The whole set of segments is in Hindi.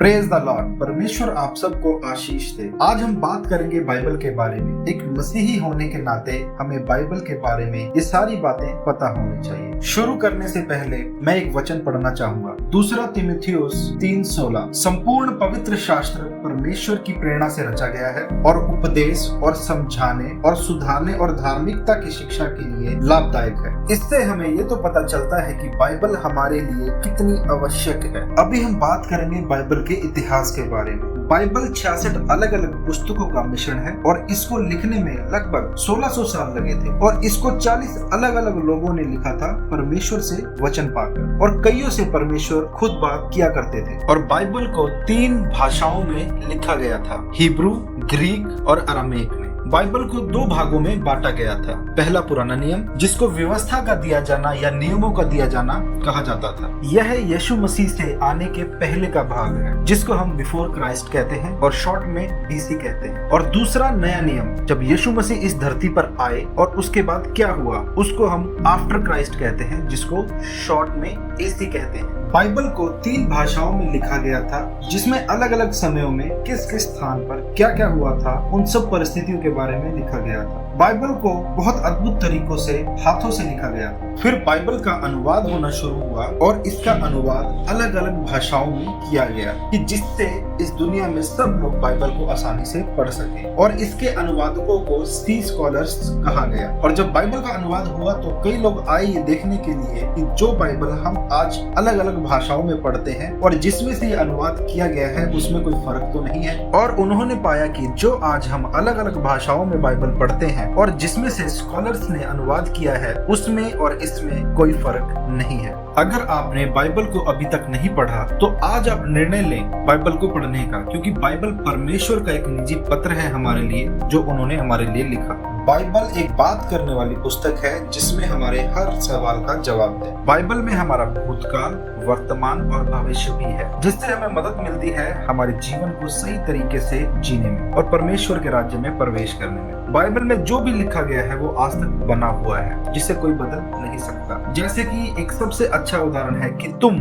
Praise the Lord. परमेश्वर आप सबको आशीष दे। आज हम बात करेंगे बाइबल के बारे में। एक मसीही होने के नाते हमें बाइबल के बारे में ये सारी बातें पता होनी चाहिए। शुरू करने से पहले मैं एक वचन पढ़ना चाहूंगा। दूसरा तीमुथियुस 3:16। संपूर्ण पवित्र शास्त्र परमेश्वर की प्रेरणा से रचा गया है और उपदेश और समझाने और सुधारने और धार्मिकता की शिक्षा के लिए लाभदायक है। इससे हमें ये तो पता चलता है कि बाइबल हमारे लिए कितनी आवश्यक है। अभी हम बात करेंगे बाइबल के इतिहास के बारे में। बाइबल 66 अलग अलग पुस्तकों का मिश्रण है और इसको लिखने में लगभग 1600 साल लगे थे और इसको 40 अलग अलग लोगों ने लिखा था परमेश्वर से वचन पाकर, और कईयों से परमेश्वर खुद बात किया करते थे। और बाइबल को 3 भाषाओं में लिखा गया था, हिब्रू, ग्रीक और अरामीक में। बाइबल को 2 भागों में बांटा गया था। पहला पुराना नियम, जिसको व्यवस्था का दिया जाना या नियमों का दिया जाना कहा जाता था। यह यीशु मसीह से आने के पहले का भाग है, जिसको हम बिफोर क्राइस्ट कहते हैं और शॉर्ट में बीसी कहते हैं। और दूसरा नया नियम, जब यीशु मसीह इस धरती पर आए और उसके बाद क्या हुआ, उसको हम आफ्टर क्राइस्ट कहते हैं, जिसको शॉर्ट में एसी कहते हैं। बाइबल को 3 भाषाओं में लिखा गया था, जिसमें अलग अलग समयों में किस किस स्थान पर क्या क्या हुआ था, उन सब परिस्थितियों के बारे में लिखा गया था। बाइबल को बहुत अद्भुत तरीकों से हाथों से लिखा गया था। फिर बाइबल का अनुवाद होना शुरू हुआ और इसका अनुवाद अलग अलग भाषाओं में किया गया, कि जिससे इस दुनिया में सब लोग बाइबल को आसानी से पढ़ सके। और इसके अनुवादकों को सी स्कॉलर्स कहा गया। और जब बाइबल का अनुवाद हुआ तो कई लोग आए ये देखने के लिए कि जो बाइबल हम आज अलग अलग भाषाओं में पढ़ते हैं और जिसमें से अनुवाद किया गया है उसमें कोई फर्क तो नहीं है। और उन्होंने पाया कि जो आज हम अलग अलग भाषाओं में बाइबल पढ़ते हैं और जिसमें से स्कॉलर्स ने अनुवाद किया है, उसमें और इसमें कोई फर्क नहीं है। अगर आपने बाइबल को अभी तक नहीं पढ़ा तो आज आप निर्णय लें बाइबल को पढ़ने का, क्योंकि बाइबल परमेश्वर का एक निजी पत्र है हमारे लिए, जो उन्होंने हमारे लिए लिखा। बाइबल एक बात करने वाली पुस्तक है जिसमें हमारे हर सवाल का जवाब है। बाइबल में हमारा भूतकाल, वर्तमान और भविष्य भी है, जिससे हमें मदद मिलती है हमारे जीवन को सही तरीके से जीने में और परमेश्वर के राज्य में प्रवेश करने में। बाइबल में जो भी लिखा गया है वो आज तक बना हुआ है, जिसे कोई बदल नहीं सकता। जैसे कि एक सबसे अच्छा उदाहरण है कि तुम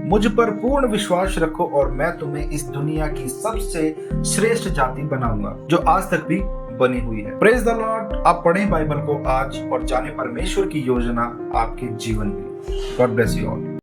मुझ पर पूर्ण विश्वास रखो और मैं तुम्हें इस दुनिया की सबसे श्रेष्ठ जाति बनाऊंगा, जो आज तक भी बनी हुई है। Praise the Lord. आप पढ़ें बाइबल को आज और जाने परमेश्वर की योजना आपके जीवन में। God bless you all.